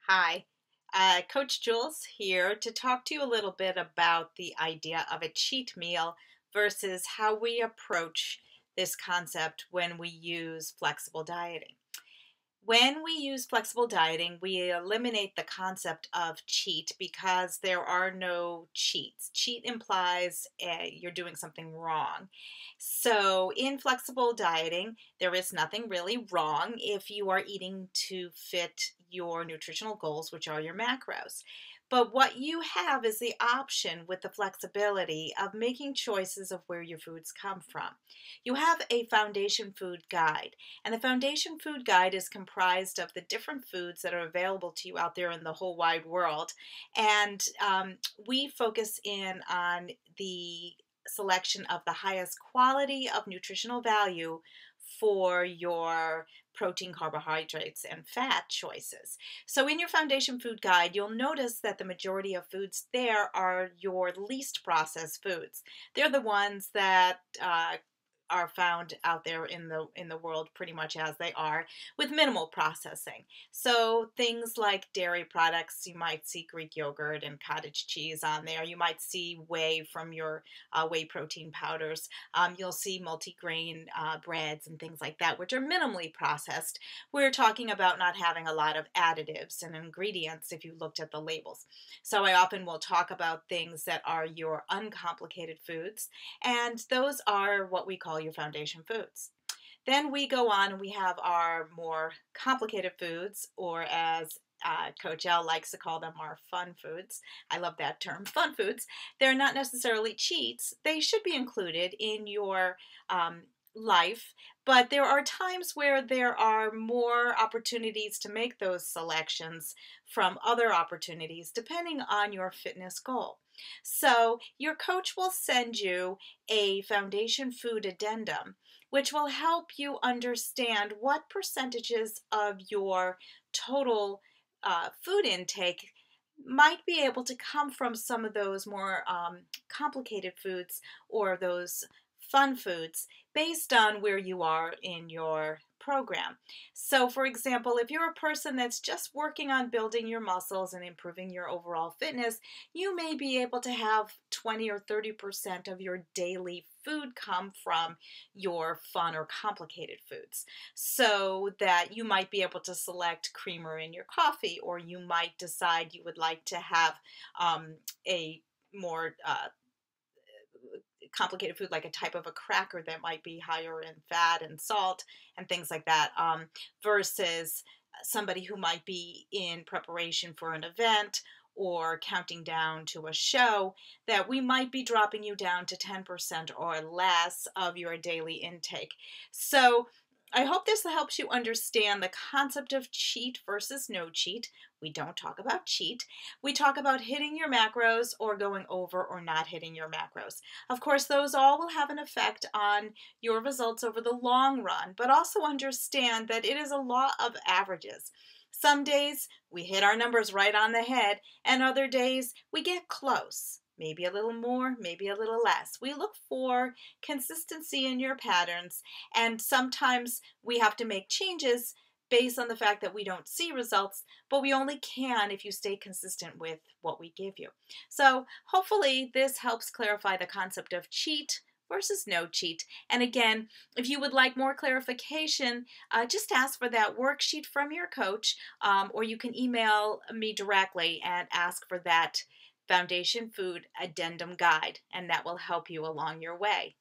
Hi, Coach Jules here to talk to you a little bit about the idea of a cheat meal versus how we approach this concept when we use flexible dieting. When we use flexible dieting, we eliminate the concept of cheat because there are no cheats. Cheat implies you're doing something wrong. So, in flexible dieting, there is nothing really wrong if you are eating to fit your nutritional goals, which are your macros. But what you have is the option with the flexibility of making choices of where your foods come from. You have a foundation food guide. And the Foundation Food Guide is comprised of the different foods that are available to you out there in the whole wide world. And we focus in on the selection of the highest quality of nutritional value for your protein, carbohydrates, and fat choices. So, in your Foundation Food Guide, you'll notice that the majority of foods there are your least processed foods. They're the ones that are found out there in the world pretty much as they are with minimal processing. So things like dairy products, you might see Greek yogurt and cottage cheese on there. You might see whey from your whey protein powders. You'll see multigrain breads and things like that, which are minimally processed. We're talking about not having a lot of additives and ingredients if you looked at the labels. So I often will talk about things that are your uncomplicated foods, and those are what we call your foundation foods. Then we go on and we have our more complicated foods, or as Coach L likes to call them, our fun foods. I love that term, fun foods. They're not necessarily cheats. They should be included in your life, but there are times where there are more opportunities to make those selections from other opportunities depending on your fitness goal. So, your coach will send you a foundation food addendum, which will help you understand what percentages of your total food intake might be able to come from some of those more complicated foods or those fun foods based on where you are in your program. So, for example, if you're a person that's just working on building your muscles and improving your overall fitness, you may be able to have 20 or 30% of your daily food come from your fun or complicated foods. So that you might be able to select creamer in your coffee, or you might decide you would like to have a more complicated food like a type of a cracker that might be higher in fat and salt and things like that, versus somebody who might be in preparation for an event or counting down to a show, that we might be dropping you down to 10% or less of your daily intake. So I hope this helps you understand the concept of cheat versus no cheat. We don't talk about cheat. We talk about hitting your macros or going over or not hitting your macros. Of course, those all will have an effect on your results over the long run, but also understand that it is a law of averages. Some days we hit our numbers right on the head, and other days we get close. Maybe a little more, maybe a little less. We look for consistency in your patterns, and sometimes we have to make changes based on the fact that we don't see results, but we only can if you stay consistent with what we give you. So hopefully this helps clarify the concept of cheat versus no cheat. And again, if you would like more clarification, just ask for that worksheet from your coach, or you can email me directly and ask for that Foundation Food Addendum Guide, and that will help you along your way.